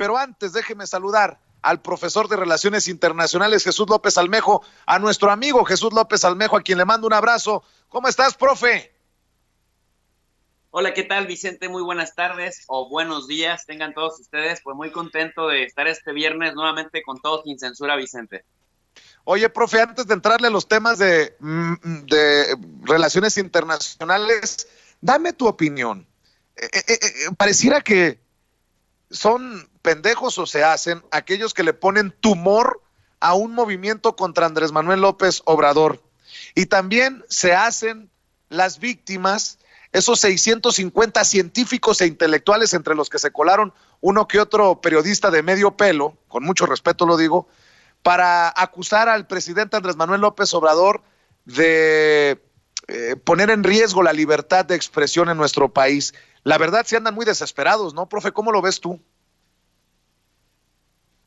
pero antes déjeme saludar al profesor de Relaciones Internacionales, Jesús López Almejo, a nuestro amigo Jesús López Almejo, a quien le mando un abrazo. ¿Cómo estás, profe? Hola, ¿qué tal, Vicente? Muy buenas tardes o buenos días tengan todos ustedes. Pues muy contento de estar este viernes nuevamente con Todo Sin Censura, Vicente. Oye, profe, antes de entrarle a los temas de relaciones internacionales, dame tu opinión. Pareciera que son pendejos o se hacen aquellos que le ponen tumor a un movimiento contra Andrés Manuel López Obrador. Y también se hacen las víctimas, esos 650 científicos e intelectuales, entre los que se colaron uno que otro periodista de medio pelo, con mucho respeto lo digo, para acusar al presidente Andrés Manuel López Obrador de poner en riesgo la libertad de expresión en nuestro país. La verdad, sí andan muy desesperados, ¿no, profe? ¿Cómo lo ves tú?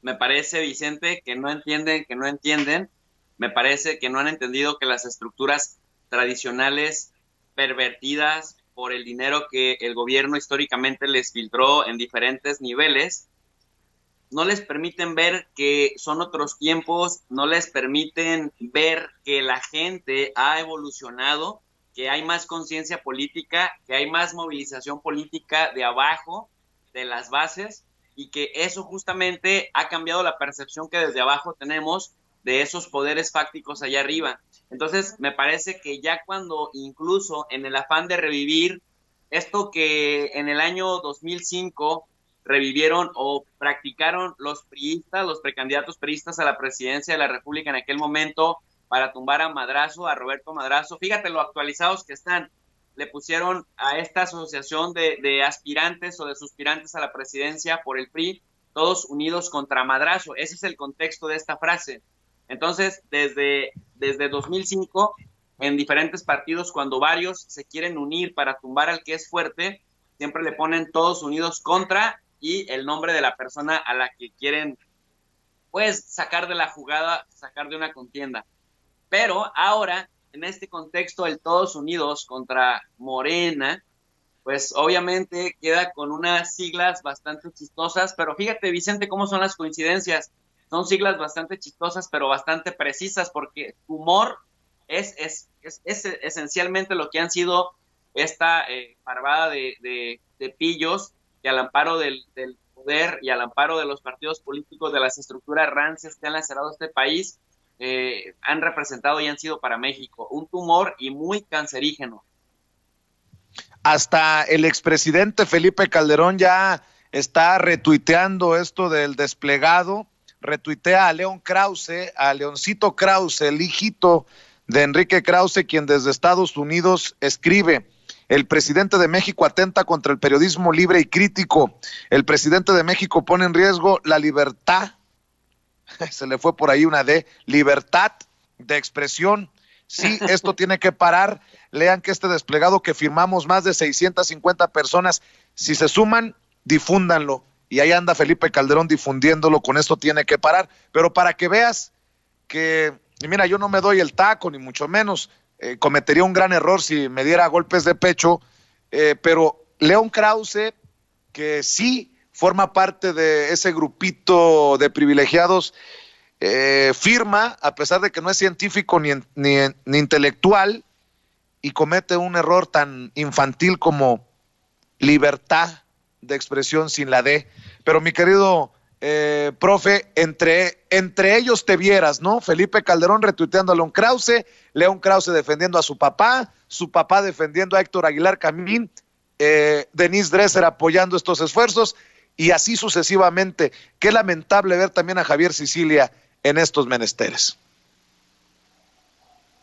Me parece, Vicente, que no entienden. Me parece que no han entendido que las estructuras tradicionales pervertidas por el dinero que el gobierno históricamente les filtró en diferentes niveles no les permiten ver que son otros tiempos, no les permiten ver que la gente ha evolucionado, que hay más conciencia política, que hay más movilización política de abajo, de las bases, y que eso justamente ha cambiado la percepción que desde abajo tenemos de esos poderes fácticos allá arriba. Entonces, me parece que ya cuando incluso en el afán de revivir esto que en el año 2005 revivieron o practicaron los priistas, los precandidatos priistas a la presidencia de la República en aquel momento para tumbar a Madrazo, a Roberto Madrazo. Fíjate lo actualizados que están. Le pusieron a esta asociación de aspirantes o de suspirantes a la presidencia por el PRI, todos unidos contra Madrazo. Ese es el contexto de esta frase. Entonces, desde 2005, en diferentes partidos, cuando varios se quieren unir para tumbar al que es fuerte, siempre le ponen todos unidos contra y el nombre de la persona a la que quieren, pues, sacar de la jugada, sacar de una contienda. Pero ahora, en este contexto, el todos unidos contra Morena, pues obviamente queda con unas siglas bastante chistosas, pero fíjate, Vicente, cómo son las coincidencias. Son siglas bastante chistosas, pero bastante precisas, porque humor es esencialmente lo que han sido esta parvada de pillos que al amparo del poder y al amparo de los partidos políticos, de las estructuras rancias que han lacerado este país, han representado y han sido para México un tumor y muy cancerígeno. Hasta el expresidente Felipe Calderón ya está retuiteando esto del desplegado, retuitea a León Krause, a Leoncito Krause, el hijito de Enrique Krause, quien desde Estados Unidos escribe: el presidente de México atenta contra el periodismo libre y crítico. El presidente de México pone en riesgo la libertad, se le fue por ahí una D, libertad de expresión. Sí, esto tiene que parar. Lean que este desplegado que firmamos más de 650 personas, si se suman, difúndanlo. Y ahí anda Felipe Calderón difundiéndolo, con esto tiene que parar. Pero para que veas que, y mira, yo no me doy el taco, ni mucho menos, cometería un gran error si me diera golpes de pecho, pero León Krause, que sí forma parte de ese grupito de privilegiados, firma, a pesar de que no es científico ni intelectual, y comete un error tan infantil como libertad de expresión sin la D. Pero mi querido profe, entre ellos te vieras, ¿no? Felipe Calderón retuiteando a León Krause defendiendo a su papá defendiendo a Héctor Aguilar Camín, Denise Dresser apoyando estos esfuerzos, y así sucesivamente. Qué lamentable ver también a Javier Sicilia en estos menesteres.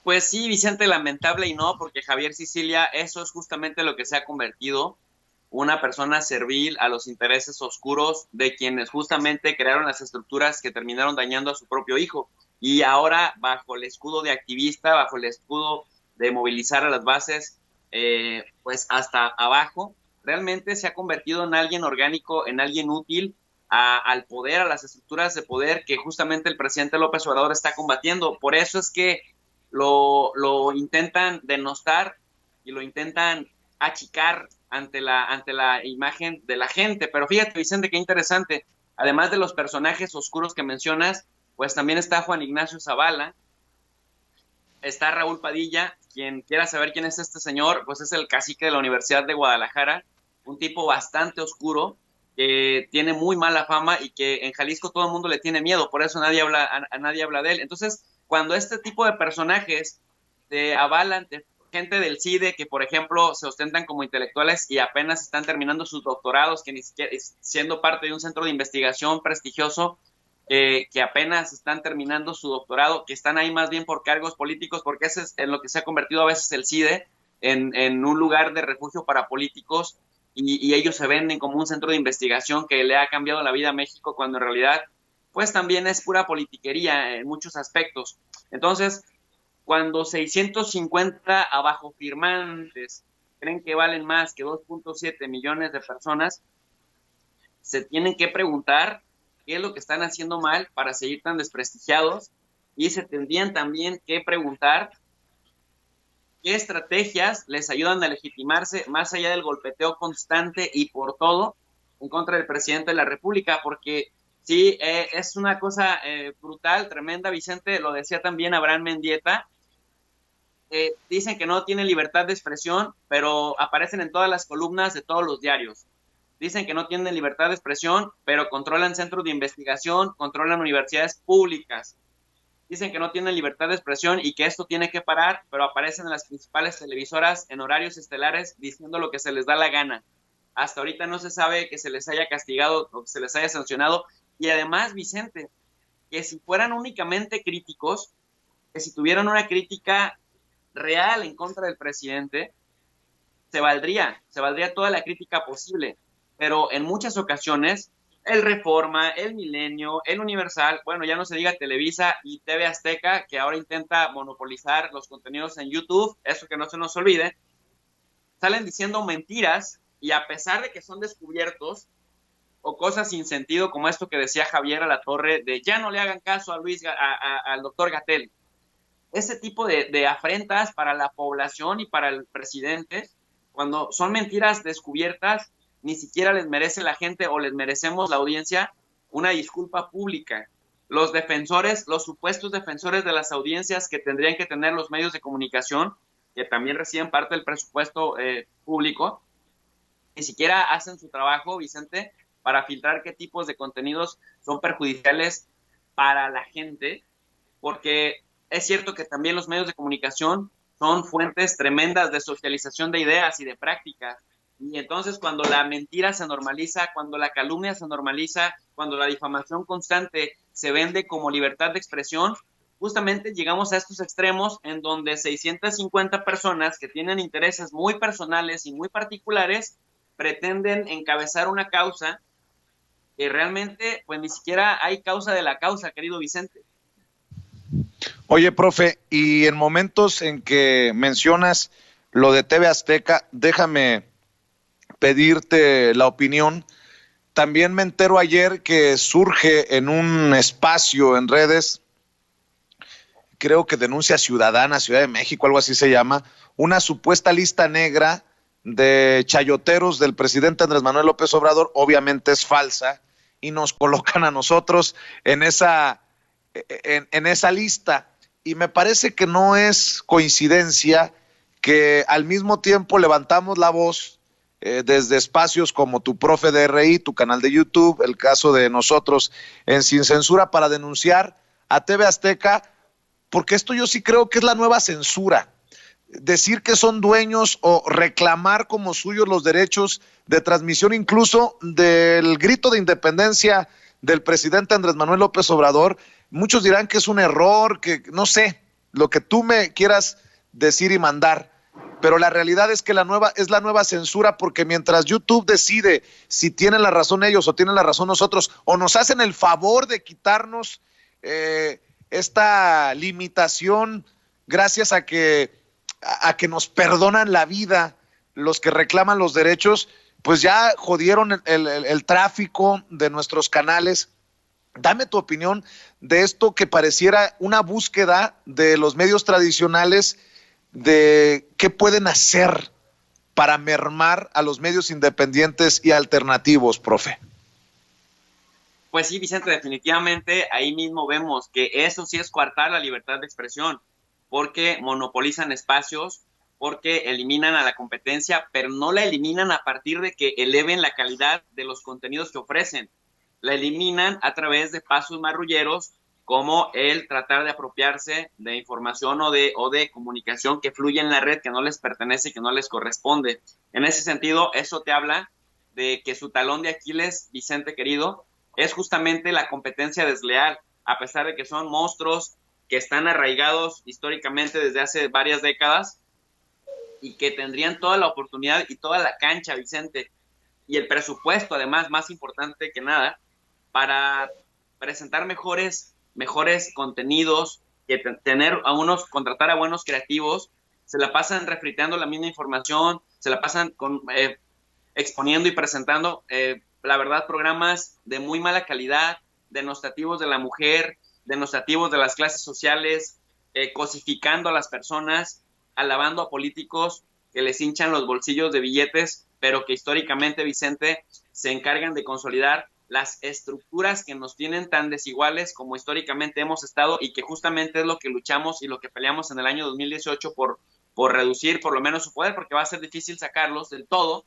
Pues sí, Vicente, lamentable y no, porque Javier Sicilia, eso es justamente lo que se ha convertido, una persona servil a los intereses oscuros de quienes justamente crearon las estructuras que terminaron dañando a su propio hijo. Y ahora, bajo el escudo de activista, bajo el escudo de movilizar a las bases, pues hasta abajo, realmente se ha convertido en alguien orgánico, en alguien útil al poder, a las estructuras de poder que justamente el presidente López Obrador está combatiendo. Por eso es que lo intentan denostar y lo intentan achicar ante la imagen de la gente. Pero fíjate, Vicente, qué interesante. Además de los personajes oscuros que mencionas, pues también está Juan Ignacio Zavala, está Raúl Padilla. Quien quiera saber quién es este señor, pues es el cacique de la Universidad de Guadalajara, un tipo bastante oscuro, que tiene muy mala fama y que en Jalisco todo el mundo le tiene miedo, por eso nadie habla de él. Entonces, cuando este tipo de personajes te avalan, gente del CIDE que, por ejemplo, se ostentan como intelectuales y apenas están terminando sus doctorados, que ni siquiera siendo parte de un centro de investigación prestigioso, que apenas están terminando su doctorado, que están ahí más bien por cargos políticos, porque ese es en lo que se ha convertido a veces el CIDE, en un lugar de refugio para políticos, y ellos se venden como un centro de investigación que le ha cambiado la vida a México, cuando en realidad pues también es pura politiquería en muchos aspectos. Entonces, cuando 650 abajo firmantes creen que valen más que 2.7 millones de personas, se tienen que preguntar qué es lo que están haciendo mal para seguir tan desprestigiados, y se tendrían también que preguntar qué estrategias les ayudan a legitimarse más allá del golpeteo constante y por todo en contra del presidente de la República, porque sí, es una cosa brutal, tremenda. Vicente, lo decía también Abraham Mendieta, dicen que no tienen libertad de expresión, pero aparecen en todas las columnas de todos los diarios. Dicen que no tienen libertad de expresión, pero controlan centros de investigación, controlan universidades públicas. Dicen que no tienen libertad de expresión y que esto tiene que parar, pero aparecen en las principales televisoras en horarios estelares diciendo lo que se les da la gana. Hasta ahorita no se sabe que se les haya castigado o que se les haya sancionado. Y además, Vicente, que si fueran únicamente críticos, que si tuvieran una crítica real en contra del presidente, se valdría toda la crítica posible. Pero en muchas ocasiones, el Reforma, el Milenio, el Universal, bueno, ya no se diga Televisa y TV Azteca, que ahora intenta monopolizar los contenidos en YouTube, eso que no se nos olvide, salen diciendo mentiras, y a pesar de que son descubiertos, o cosas sin sentido como esto que decía Javier Alatorre, de ya no le hagan caso al doctor Gatell. Ese tipo de afrentas para la población y para el presidente, cuando son mentiras descubiertas, ni siquiera les merece la gente o les merecemos la audiencia una disculpa pública. Los defensores, los supuestos defensores de las audiencias que tendrían que tener los medios de comunicación, que también reciben parte del presupuesto público, ni siquiera hacen su trabajo, Vicente, para filtrar qué tipos de contenidos son perjudiciales para la gente, porque es cierto que también los medios de comunicación son fuentes tremendas de socialización de ideas y de prácticas. Y entonces, cuando la mentira se normaliza, cuando la calumnia se normaliza, cuando la difamación constante se vende como libertad de expresión, justamente llegamos a estos extremos en donde 650 personas que tienen intereses muy personales y muy particulares pretenden encabezar una causa que realmente, pues ni siquiera hay causa de la causa, querido Vicente. Oye, profe, y en momentos en que mencionas lo de TV Azteca, déjame pedirte la opinión. También me entero ayer que surge en un espacio en redes, creo que Denuncia Ciudadana, Ciudad de México, algo así se llama, una supuesta lista negra de chayoteros del presidente Andrés Manuel López Obrador. Obviamente es falsa y nos colocan a nosotros en esa lista. Y me parece que no es coincidencia que al mismo tiempo levantamos la voz desde espacios como tu profe de RI, tu canal de YouTube, el caso de nosotros en Sin Censura, para denunciar a TV Azteca, porque esto yo sí creo que es la nueva censura. Decir que son dueños o reclamar como suyos los derechos de transmisión, incluso del grito de independencia del presidente Andrés Manuel López Obrador. Muchos dirán que es un error, que no sé, lo que tú me quieras decir y mandar, pero la realidad es que es la nueva censura, porque mientras YouTube decide si tienen la razón ellos o tienen la razón nosotros, o nos hacen el favor de quitarnos esta limitación gracias a que nos perdonan la vida los que reclaman los derechos, pues ya jodieron el tráfico de nuestros canales. Dame tu opinión de esto que pareciera una búsqueda de los medios tradicionales de qué pueden hacer para mermar a los medios independientes y alternativos, profe. Pues sí, Vicente, definitivamente ahí mismo vemos que eso sí es coartar la libertad de expresión, porque monopolizan espacios, porque eliminan a la competencia, pero no la eliminan a partir de que eleven la calidad de los contenidos que ofrecen. La eliminan a través de pasos marrulleros, como el tratar de apropiarse de información o de comunicación que fluye en la red, que no les pertenece y que no les corresponde. En ese sentido, eso te habla de que su talón de Aquiles, Vicente querido, es justamente la competencia desleal, a pesar de que son monstruos que están arraigados históricamente desde hace varias décadas y que tendrían toda la oportunidad y toda la cancha, Vicente, y el presupuesto, además, más importante que nada, para presentar mejores contenidos, que contratar a buenos creativos. Se la pasan refriteando la misma información, se la pasan exponiendo y presentando, la verdad, programas de muy mala calidad, denostativos de la mujer, denostativos de las clases sociales, cosificando a las personas, alabando a políticos que les hinchan los bolsillos de billetes, pero que históricamente, Vicente, se encargan de consolidar las estructuras que nos tienen tan desiguales como históricamente hemos estado, y que justamente es lo que luchamos y lo que peleamos en el año 2018 por reducir por lo menos su poder, porque va a ser difícil sacarlos del todo.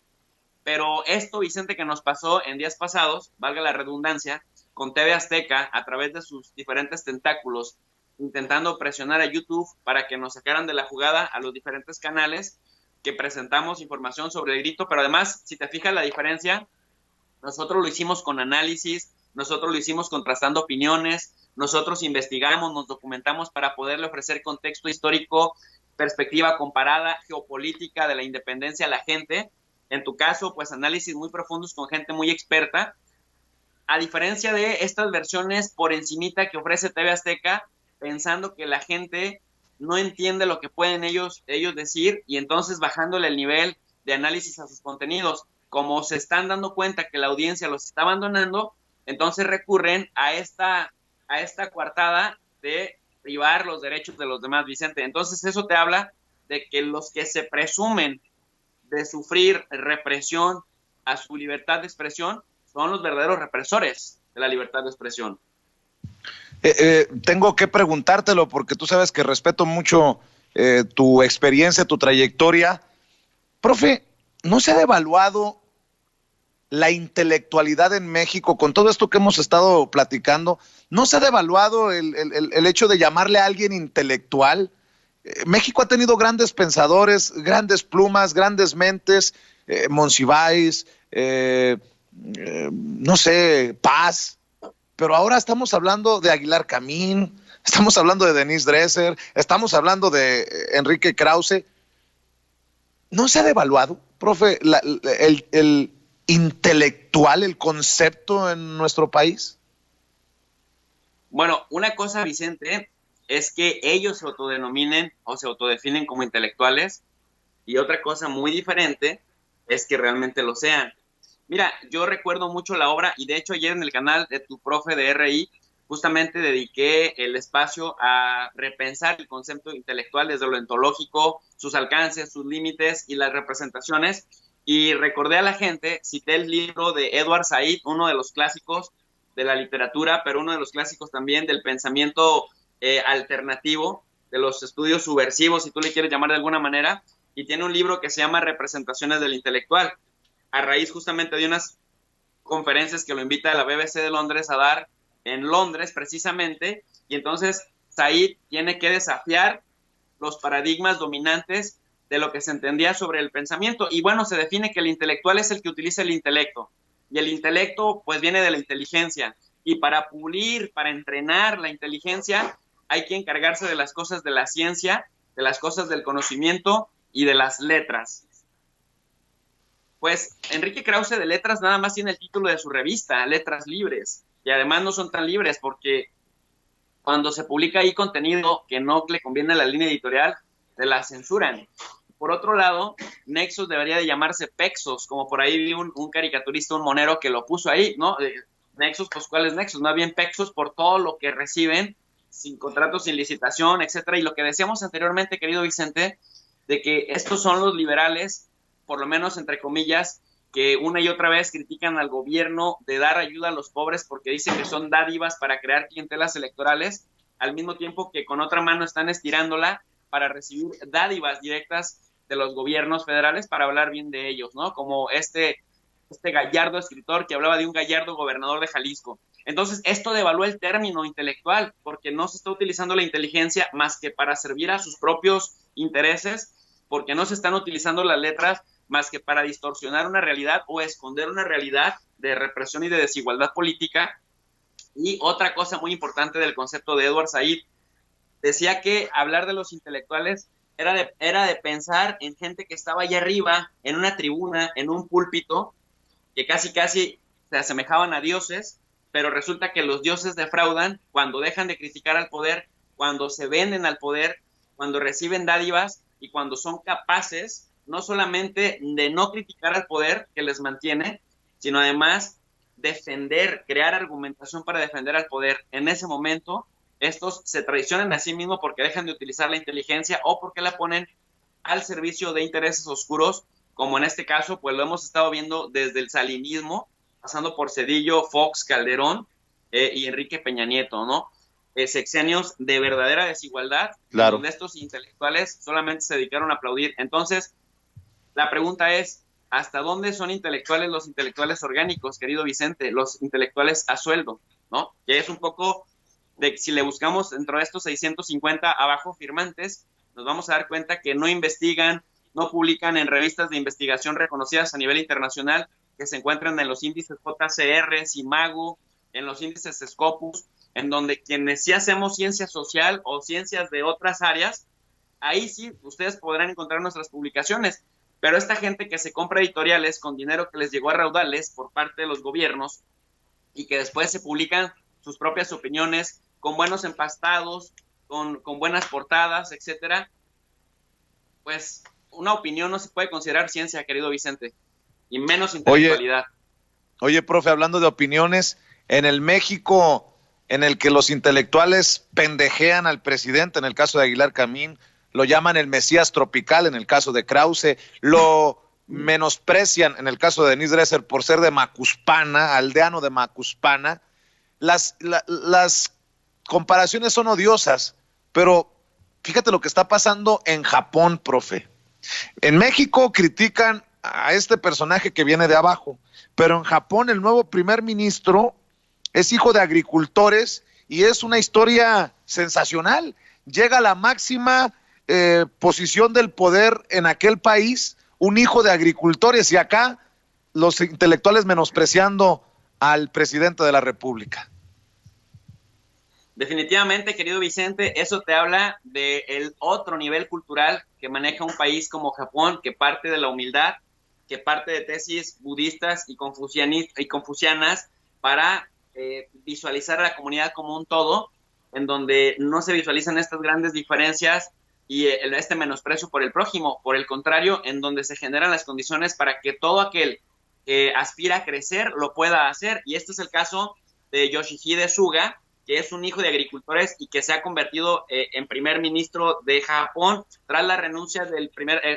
Pero esto, Vicente, que nos pasó en días pasados, valga la redundancia, con TV Azteca, a través de sus diferentes tentáculos, intentando presionar a YouTube para que nos sacaran de la jugada a los diferentes canales que presentamos información sobre el grito. Pero además, si te fijas la diferencia, nosotros lo hicimos con análisis, nosotros lo hicimos contrastando opiniones, nosotros investigamos, nos documentamos para poderle ofrecer contexto histórico, perspectiva comparada, geopolítica de la independencia a la gente. En tu caso, pues análisis muy profundos con gente muy experta, a diferencia de estas versiones por encimita que ofrece TV Azteca, pensando que la gente no entiende lo que pueden ellos decir, y entonces bajándole el nivel de análisis a sus contenidos. Como se están dando cuenta que la audiencia los está abandonando, entonces recurren a esta coartada de privar los derechos de los demás, Vicente. Entonces eso te habla de que los que se presumen de sufrir represión a su libertad de expresión son los verdaderos represores de la libertad de expresión. Tengo que preguntártelo porque tú sabes que respeto mucho tu experiencia, tu trayectoria. Profe, ¿no se ha devaluado la intelectualidad en México con todo esto que hemos estado platicando? ¿No se ha devaluado el hecho de llamarle a alguien intelectual? México ha tenido grandes pensadores, grandes plumas, grandes mentes, Monsiváis, no sé, Paz, pero ahora estamos hablando de Aguilar Camín, estamos hablando de Denise Dresser, estamos hablando de Enrique Krause. ¿No se ha devaluado, profe, el intelectual, el concepto en nuestro país? Bueno, una cosa, Vicente, es que ellos se autodenominen o se autodefinen como intelectuales, y otra cosa muy diferente es que realmente lo sean. Mira, yo recuerdo mucho la obra, y de hecho ayer en el canal de tu profe de RI justamente dediqué el espacio a repensar el concepto intelectual desde lo ontológico, sus alcances, sus límites y las representaciones, y recordé a la gente, cité el libro de Edward Said, uno de los clásicos de la literatura, pero uno de los clásicos también del pensamiento alternativo, de los estudios subversivos, si tú le quieres llamar de alguna manera, y tiene un libro que se llama Representaciones del Intelectual, a raíz justamente de unas conferencias que lo invita a la BBC de Londres a dar en Londres precisamente, y entonces Said tiene que desafiar los paradigmas dominantes de lo que se entendía sobre el pensamiento, y bueno, se define que el intelectual es el que utiliza el intelecto, y el intelecto pues viene de la inteligencia, y para pulir, para entrenar la inteligencia, hay que encargarse de las cosas de la ciencia, de las cosas del conocimiento y de las letras. Pues Enrique Krause de Letras nada más tiene el título de su revista, Letras Libres, y además no son tan libres porque cuando se publica ahí contenido que no le conviene a la línea editorial, te la censuran. Por otro lado, Nexos debería de llamarse Pexos, como por ahí vi un caricaturista, un monero que lo puso ahí, ¿no? Nexos, pues ¿cuál es Nexos? Más bien Pexos por todo lo que reciben, sin contratos, sin licitación, etcétera. Y lo que decíamos anteriormente, querido Vicente, de que estos son los liberales, por lo menos entre comillas, que una y otra vez critican al gobierno de dar ayuda a los pobres porque dicen que son dádivas para crear clientelas electorales, al mismo tiempo que con otra mano están estirándola para recibir dádivas directas de los gobiernos federales para hablar bien de ellos, ¿no? Como este gallardo escritor que hablaba de un gallardo gobernador de Jalisco. Entonces, esto devalúa el término intelectual, porque no se está utilizando la inteligencia más que para servir a sus propios intereses, porque no se están utilizando las letras más que para distorsionar una realidad o esconder una realidad de represión y de desigualdad política. Y otra cosa muy importante del concepto de Edward Said, decía que hablar de los intelectuales era de pensar en gente que estaba allá arriba, en una tribuna, en un púlpito, que casi se asemejaban a dioses, pero resulta que los dioses defraudan cuando dejan de criticar al poder, cuando se venden al poder, cuando reciben dádivas y cuando son capaces no solamente de no criticar al poder que les mantiene, sino además defender, crear argumentación para defender al poder. En ese momento, estos se traicionan a sí mismos porque dejan de utilizar la inteligencia o porque la ponen al servicio de intereses oscuros, como en este caso, pues lo hemos estado viendo desde el salinismo, pasando por Zedillo, Fox, Calderón y Enrique Peña Nieto, ¿no? Sexenios de verdadera desigualdad, Claro. donde estos intelectuales solamente se dedicaron a aplaudir. Entonces, la pregunta es, ¿hasta dónde son intelectuales los intelectuales orgánicos, querido Vicente? Los intelectuales a sueldo, ¿no? Que es un poco de si le buscamos dentro de estos 650 abajo firmantes, nos vamos a dar cuenta que no investigan, no publican en revistas de investigación reconocidas a nivel internacional, que se encuentran en los índices JCR, CIMAGO, en los índices Scopus, en donde quienes sí hacemos ciencia social o ciencias de otras áreas, ahí sí ustedes podrán encontrar nuestras publicaciones. Pero esta gente que se compra editoriales con dinero que les llegó a raudales por parte de los gobiernos y que después se publican sus propias opiniones con buenos empastados, con buenas portadas, etcétera, pues una opinión no se puede considerar ciencia, querido Vicente, y menos intelectualidad. Oye, profe, hablando de opiniones, en el México en el que los intelectuales pendejean al presidente, en el caso de Aguilar Camín, lo llaman el Mesías tropical, en el caso de Krause, lo menosprecian en el caso de Denise Dresser por ser de Macuspana, aldeano de Macuspana. Las comparaciones son odiosas, pero fíjate lo que está pasando en Japón, profe. En México critican a este personaje que viene de abajo, pero en Japón el nuevo primer ministro es hijo de agricultores y es una historia sensacional. Llega a la máxima posición del poder en aquel país, un hijo de agricultores, y acá los intelectuales menospreciando al presidente de la República. Definitivamente, querido Vicente, eso te habla del otro nivel cultural que maneja un país como Japón, que parte de la humildad, que parte de tesis budistas y confucianas para visualizar a la comunidad como un todo, en donde no se visualizan estas grandes diferencias y este menosprecio por el prójimo. Por el contrario, en donde se generan las condiciones para que todo aquel que aspira a crecer lo pueda hacer. Y este es el caso de Yoshihide Suga, que es un hijo de agricultores y que se ha convertido en primer ministro de Japón tras la renuncia del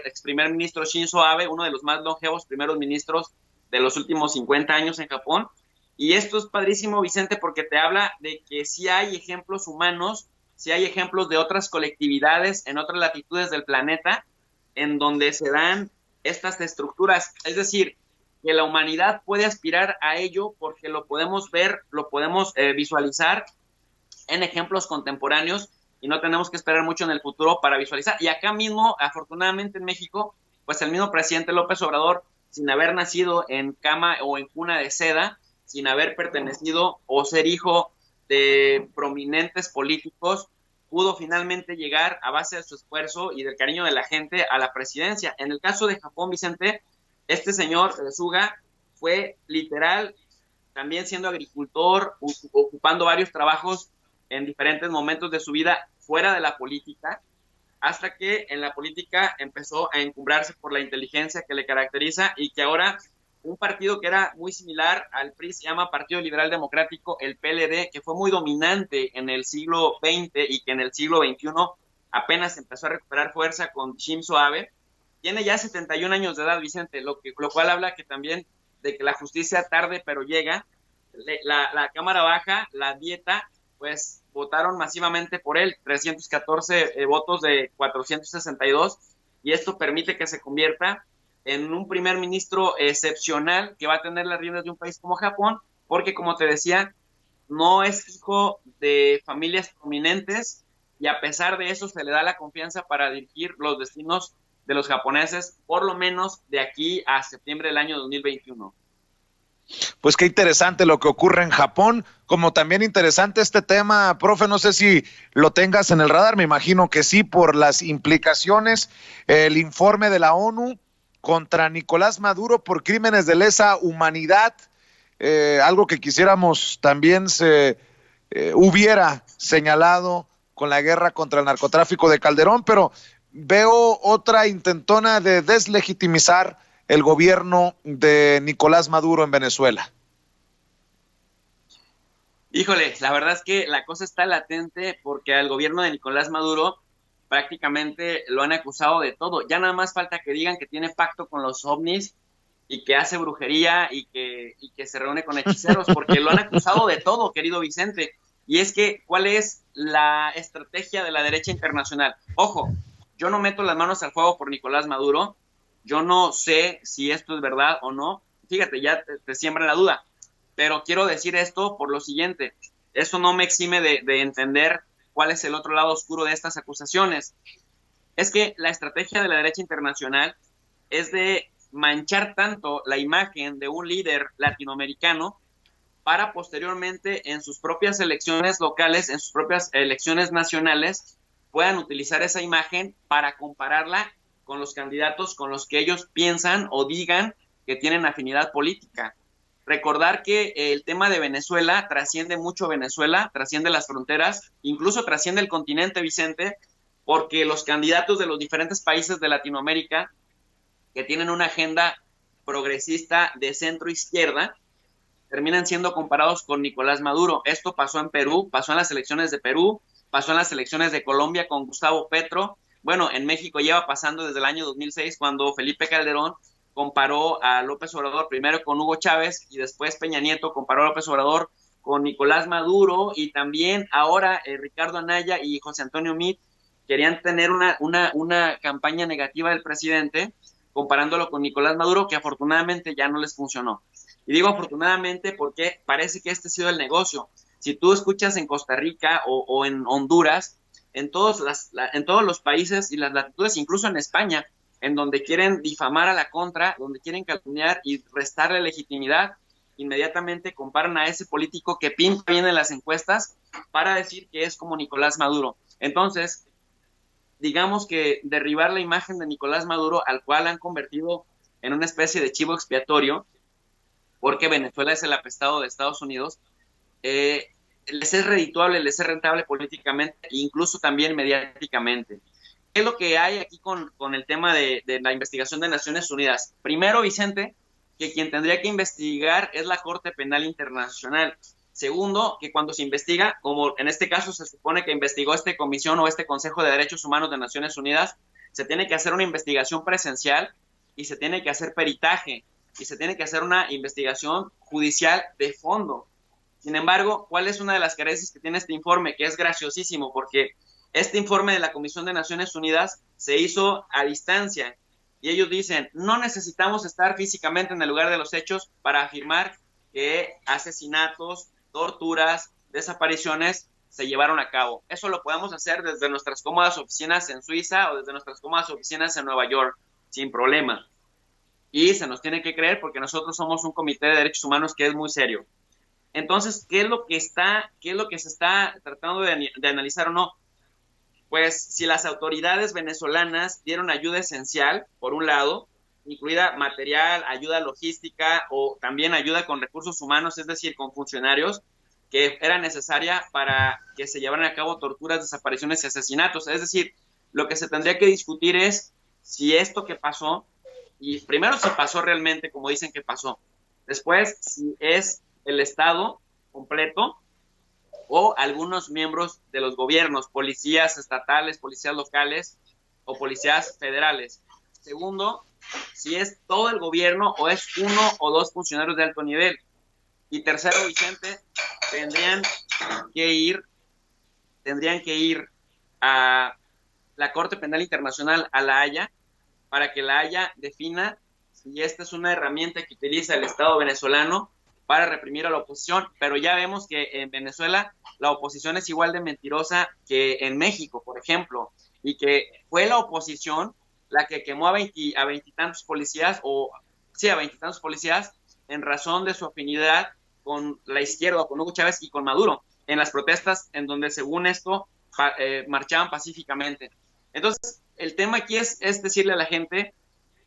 ex primer ministro Shinzo Abe, uno de los más longevos primeros ministros de los últimos 50 años en Japón. Y esto es padrísimo, Vicente, porque te habla de que sí hay ejemplos humanos, sí hay ejemplos de otras colectividades en otras latitudes del planeta en donde se dan estas estructuras. Es decir, que la humanidad puede aspirar a ello porque lo podemos ver, lo podemos visualizar en ejemplos contemporáneos y no tenemos que esperar mucho en el futuro para visualizar. Y acá mismo, afortunadamente en México, pues el mismo presidente López Obrador, sin haber nacido en cama o en cuna de seda, sin haber pertenecido o ser hijo de prominentes políticos, pudo finalmente llegar a base de su esfuerzo y del cariño de la gente a la presidencia. En el caso de Japón, Vicente, este señor Suga fue literal, también siendo agricultor, ocupando varios trabajos en diferentes momentos de su vida fuera de la política, hasta que en la política empezó a encumbrarse por la inteligencia que le caracteriza y que ahora un partido que era muy similar al PRI se llama Partido Liberal Democrático, el PLD, que fue muy dominante en el siglo XX y que en el siglo XXI apenas empezó a recuperar fuerza con Shinzo Abe, Tiene ya 71 años de edad, Vicente, lo cual habla que también de que la justicia tarde pero llega. La Cámara Baja, la Dieta, pues votaron masivamente por él, 314 votos de 462, y esto permite que se convierta en un primer ministro excepcional que va a tener las riendas de un país como Japón, porque como te decía, no es hijo de familias prominentes y a pesar de eso se le da la confianza para dirigir los destinos de los japoneses, por lo menos de aquí a septiembre del año 2021. Pues qué interesante lo que ocurre en Japón, como también interesante este tema, profe, no sé si lo tengas en el radar, me imagino que sí, por las implicaciones, el informe de la ONU contra Nicolás Maduro por crímenes de lesa humanidad, algo que quisiéramos también se hubiera señalado con la guerra contra el narcotráfico de Calderón, pero veo otra intentona de deslegitimizar el gobierno de Nicolás Maduro en Venezuela. Híjole, la verdad es que la cosa está latente porque al gobierno de Nicolás Maduro prácticamente lo han acusado de todo. Ya nada más falta que digan que tiene pacto con los ovnis y que hace brujería y que se reúne con hechiceros, porque lo han acusado de todo, querido Vicente. Y es que, ¿cuál es la estrategia de la derecha internacional? Ojo, yo no meto las manos al fuego por Nicolás Maduro, yo no sé si esto es verdad o no. Fíjate, ya te siembra la duda. Pero quiero decir esto por lo siguiente. Eso no me exime de entender cuál es el otro lado oscuro de estas acusaciones. Es que la estrategia de la derecha internacional es de manchar tanto la imagen de un líder latinoamericano para posteriormente en sus propias elecciones locales, en sus propias elecciones nacionales, puedan utilizar esa imagen para compararla con los candidatos con los que ellos piensan o digan que tienen afinidad política. Recordar que el tema de Venezuela trasciende mucho Venezuela, trasciende las fronteras, incluso trasciende el continente, Vicente, porque los candidatos de los diferentes países de Latinoamérica que tienen una agenda progresista de centro-izquierda terminan siendo comparados con Nicolás Maduro. Esto pasó en Perú, pasó en las elecciones de Perú, pasó en las elecciones de Colombia con Gustavo Petro. Bueno, en México lleva pasando desde el año 2006 cuando Felipe Calderón comparó a López Obrador primero con Hugo Chávez y después Peña Nieto comparó a López Obrador con Nicolás Maduro y también ahora Ricardo Anaya y José Antonio Meade querían tener una campaña negativa del presidente comparándolo con Nicolás Maduro, que afortunadamente ya no les funcionó. Y digo afortunadamente porque parece que este ha sido el negocio. Si tú escuchas en Costa Rica o en Honduras, en todos los países y las latitudes, incluso en España, en donde quieren difamar a la contra, donde quieren calumniar y restarle legitimidad, inmediatamente comparan a ese político que pinta bien en las encuestas para decir que es como Nicolás Maduro. Entonces, digamos que derribar la imagen de Nicolás Maduro, al cual han convertido en una especie de chivo expiatorio, porque Venezuela es el apestado de Estados Unidos, les es redituable, les es rentable políticamente e incluso también mediáticamente. ¿Qué es lo que hay aquí con el tema de la investigación de Naciones Unidas? Primero, Vicente, que quien tendría que investigar es la Corte Penal Internacional. Segundo, que cuando se investiga, como en este caso se supone que investigó esta comisión o este Consejo de Derechos Humanos de Naciones Unidas, se tiene que hacer una investigación presencial y se tiene que hacer peritaje y se tiene que hacer una investigación judicial de fondo. Sin embargo, ¿cuál es una de las carencias que tiene este informe? Que es graciosísimo, porque este informe de la Comisión de Naciones Unidas se hizo a distancia y ellos dicen, no necesitamos estar físicamente en el lugar de los hechos para afirmar que asesinatos, torturas, desapariciones se llevaron a cabo. Eso lo podemos hacer desde nuestras cómodas oficinas en Suiza o desde nuestras cómodas oficinas en Nueva York, sin problema. Y se nos tiene que creer porque nosotros somos un comité de derechos humanos que es muy serio. Entonces, ¿qué es lo que se está tratando de analizar o no? Pues si las autoridades venezolanas dieron ayuda esencial, por un lado, incluida material, ayuda logística o también ayuda con recursos humanos, es decir, con funcionarios, que era necesaria para que se llevaran a cabo torturas, desapariciones y asesinatos. Es decir, lo que se tendría que discutir es si esto que pasó, y primero si pasó realmente como dicen que pasó, después si es el Estado completo o algunos miembros de los gobiernos, policías estatales, policías locales o policías federales. Segundo, si es todo el gobierno o es uno o dos funcionarios de alto nivel. Y tercero, Vicente, tendrían que ir a la Corte Penal Internacional, a La Haya, para que La Haya defina si esta es una herramienta que utiliza el Estado venezolano para reprimir a la oposición, pero ya vemos que en Venezuela la oposición es igual de mentirosa que en México, por ejemplo, y que fue la oposición la que quemó a veintitantos policías, a veintitantos policías, en razón de su afinidad con la izquierda, con Hugo Chávez y con Maduro, en las protestas en donde, según esto, marchaban pacíficamente. Entonces, el tema aquí es decirle a la gente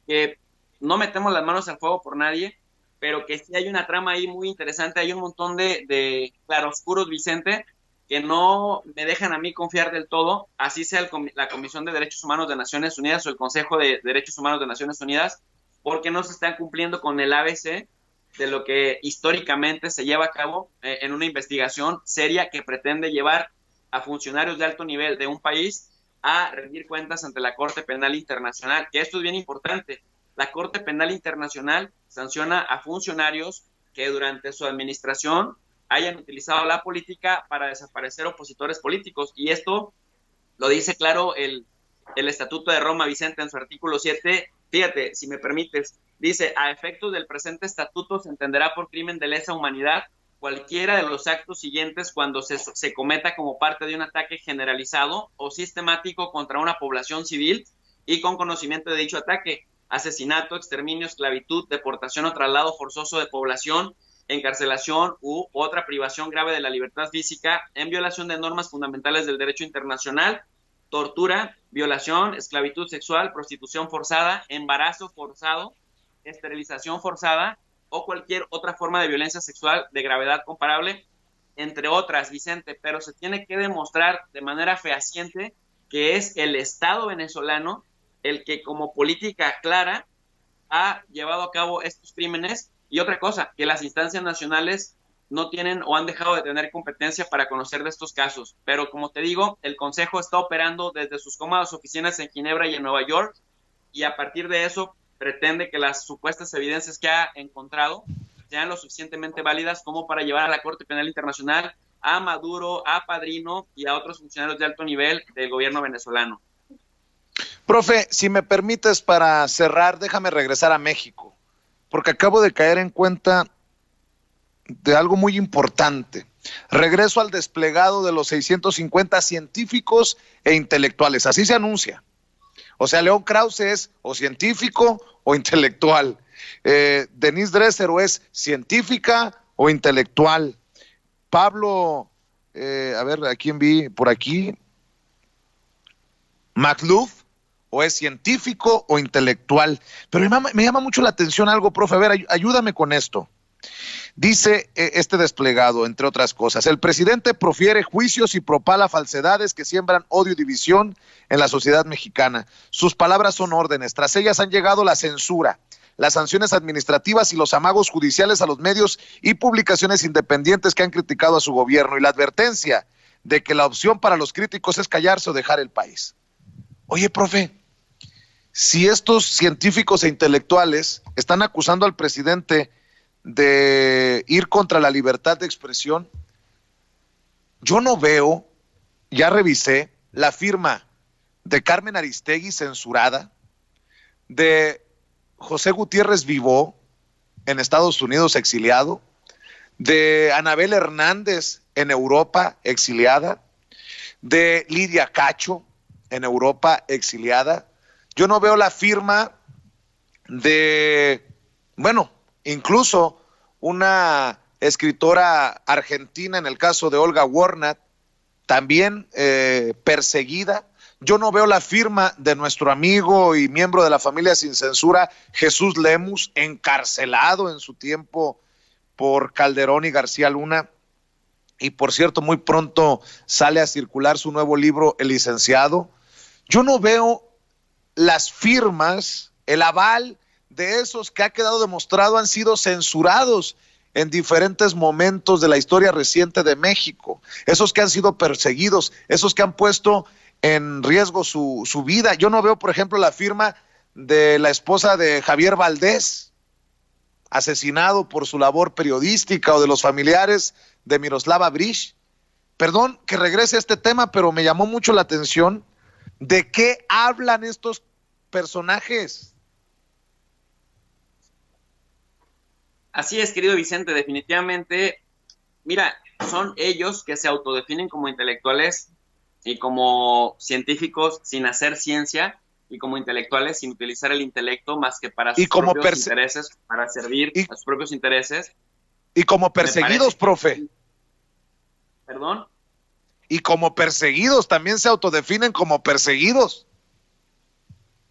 que no metemos las manos al fuego por nadie, pero que sí hay una trama ahí muy interesante, hay un montón de claroscuros, Vicente, que no me dejan a mí confiar del todo, así sea la Comisión de Derechos Humanos de Naciones Unidas o el Consejo de Derechos Humanos de Naciones Unidas, porque no se están cumpliendo con el ABC de lo que históricamente se lleva a cabo en una investigación seria que pretende llevar a funcionarios de alto nivel de un país a rendir cuentas ante la Corte Penal Internacional, que esto es bien importante. La Corte Penal Internacional sanciona a funcionarios que durante su administración hayan utilizado la política para desaparecer opositores políticos. Y esto lo dice claro el Estatuto de Roma, Vicente, en su artículo 7. Fíjate, si me permites, dice: a efectos del presente estatuto se entenderá por crimen de lesa humanidad cualquiera de los actos siguientes cuando se cometa como parte de un ataque generalizado o sistemático contra una población civil y con conocimiento de dicho ataque: asesinato, exterminio, esclavitud, deportación o traslado forzoso de población, encarcelación u otra privación grave de la libertad física en violación de normas fundamentales del derecho internacional, tortura, violación, esclavitud sexual, prostitución forzada, embarazo forzado, esterilización forzada o cualquier otra forma de violencia sexual de gravedad comparable, entre otras, Vicente, pero se tiene que demostrar de manera fehaciente que es el Estado venezolano el que, como política clara, ha llevado a cabo estos crímenes. Y otra cosa, que las instancias nacionales no tienen o han dejado de tener competencia para conocer de estos casos. Pero como te digo, el Consejo está operando desde sus cómodas oficinas en Ginebra y en Nueva York, y a partir de eso pretende que las supuestas evidencias que ha encontrado sean lo suficientemente válidas como para llevar a la Corte Penal Internacional a Maduro, a Padrino y a otros funcionarios de alto nivel del gobierno venezolano. Profe, si me permites, para cerrar, déjame regresar a México, porque acabo de caer en cuenta de algo muy importante. Regreso al desplegado de los 650 científicos e intelectuales, así se anuncia. O sea, León Krause es o científico o intelectual. Denise Dresser o es científica o intelectual. Pablo, a ver, ¿a quién vi por aquí? Makhlouf, o es científico o intelectual. Pero me llama mucho la atención algo, profe. A ver, ayúdame con esto. Dice este desplegado, entre otras cosas: el presidente profiere juicios y propala falsedades que siembran odio y división en la sociedad mexicana. Sus palabras son órdenes. Tras ellas han llegado la censura, las sanciones administrativas y los amagos judiciales a los medios y publicaciones independientes que han criticado a su gobierno, y la advertencia de que la opción para los críticos es callarse o dejar el país. Oye, profe, si estos científicos e intelectuales están acusando al presidente de ir contra la libertad de expresión, yo no veo, ya revisé, la firma de Carmen Aristegui censurada, de José Gutiérrez Vivó en Estados Unidos exiliado, de Anabel Hernández en Europa exiliada, de Lidia Cacho en Europa exiliada. Yo no veo la firma de, bueno, incluso una escritora argentina, en el caso de Olga Warnat, también perseguida. Yo no veo la firma de nuestro amigo y miembro de la familia Sin Censura, Jesús Lemus, encarcelado en su tiempo por Calderón y García Luna. Y por cierto, muy pronto sale a circular su nuevo libro, El Licenciado. Yo no veo las firmas, el aval de esos que ha quedado demostrado han sido censurados en diferentes momentos de la historia reciente de México, esos que han sido perseguidos, esos que han puesto en riesgo su vida. Yo no veo, por ejemplo, la firma de la esposa de Javier Valdés, asesinado por su labor periodística, o de los familiares de Miroslava Breach. Perdón que regrese a este tema, pero me llamó mucho la atención de qué hablan estos personajes. Así es, querido Vicente, definitivamente, mira, son ellos que se autodefinen como intelectuales y como científicos sin hacer ciencia, y como intelectuales sin utilizar el intelecto más que para sus propios intereses, para servir a sus propios intereses. Y como perseguidos, profe. ¿Perdón? Y como perseguidos, también se autodefinen como perseguidos.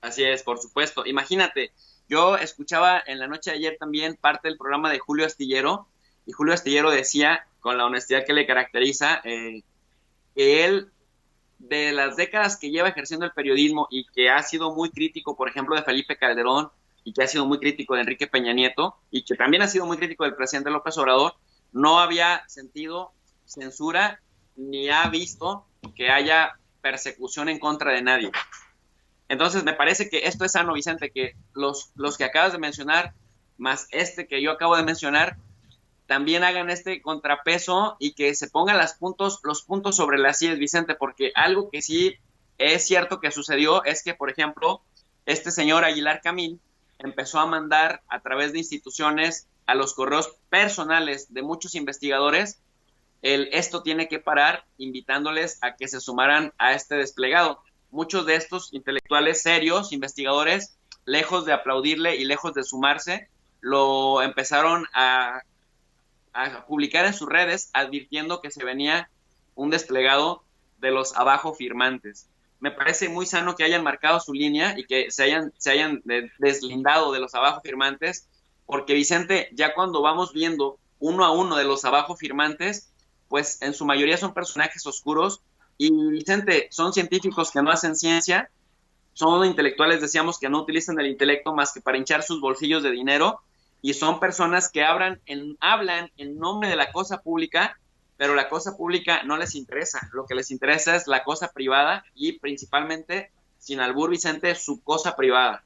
Así es, por supuesto. Imagínate, yo escuchaba en la noche de ayer también parte del programa de Julio Astillero, y Julio Astillero decía, con la honestidad que le caracteriza, que él, de las décadas que lleva ejerciendo el periodismo y que ha sido muy crítico, por ejemplo, de Felipe Calderón, y que ha sido muy crítico de Enrique Peña Nieto, y que también ha sido muy crítico del presidente López Obrador, no había sentido censura ni ha visto que haya persecución en contra de nadie. Entonces me parece que esto es sano, Vicente, que los que acabas de mencionar, más este que yo acabo de mencionar, también hagan este contrapeso y que se pongan los puntos sobre las íes, Vicente, porque algo que sí es cierto que sucedió es que, por ejemplo, este señor Aguilar Camín empezó a mandar a través de instituciones a los correos personales de muchos investigadores esto tiene que parar, invitándoles a que se sumaran a este desplegado. Muchos de estos intelectuales serios, investigadores, lejos de aplaudirle y lejos de sumarse, lo empezaron a publicar en sus redes advirtiendo que se venía un desplegado de los abajo firmantes. Me parece muy sano que hayan marcado su línea y que se hayan deslindado de los abajo firmantes, porque Vicente, ya cuando vamos viendo uno a uno de los abajo firmantes, pues en su mayoría son personajes oscuros, y Vicente, son científicos que no hacen ciencia, son intelectuales, decíamos, que no utilizan el intelecto más que para hinchar sus bolsillos de dinero, y son personas que hablan en nombre de la cosa pública, pero la cosa pública no les interesa. Lo que les interesa es la cosa privada, y principalmente, sin albur, Vicente, su cosa privada.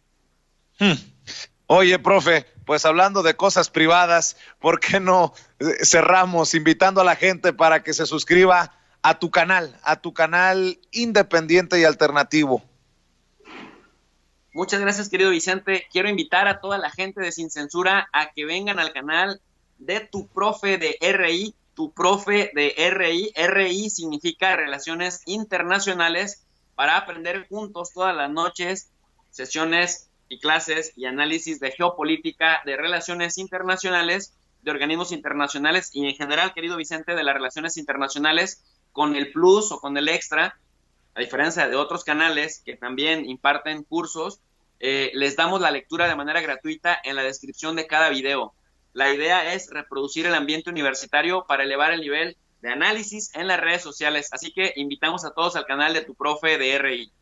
Oye, profe, pues hablando de cosas privadas, ¿por qué no cerramos invitando a la gente para que se suscriba a tu canal independiente y alternativo? Muchas gracias, querido Vicente. Quiero invitar a toda la gente de Sin Censura a que vengan al canal de Tu Profe de RI. Tu Profe de RI. RI significa Relaciones Internacionales, para aprender juntos todas las noches sesiones y clases y análisis de geopolítica, de relaciones internacionales, de organismos internacionales y en general, querido Vicente, de las relaciones internacionales, con el plus o con el extra. A diferencia de otros canales que también imparten cursos, les damos la lectura de manera gratuita en la descripción de cada video. La idea es reproducir el ambiente universitario para elevar el nivel de análisis en las redes sociales. Así que invitamos a todos al canal de Tu Profe de RI.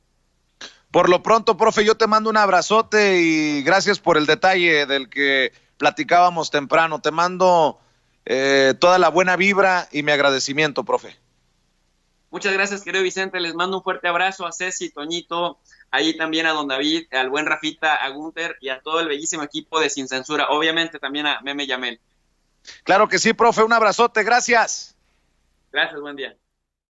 Por lo pronto, profe, yo te mando un abrazote y gracias por el detalle del que platicábamos temprano. Te mando toda la buena vibra y mi agradecimiento, profe. Muchas gracias, querido Vicente. Les mando un fuerte abrazo a Ceci, Toñito, ahí también a don David, al buen Rafita, a Gunter y a todo el bellísimo equipo de Sin Censura. Obviamente también a Meme Yamel. Claro que sí, profe. Un abrazote. Gracias. Gracias, buen día.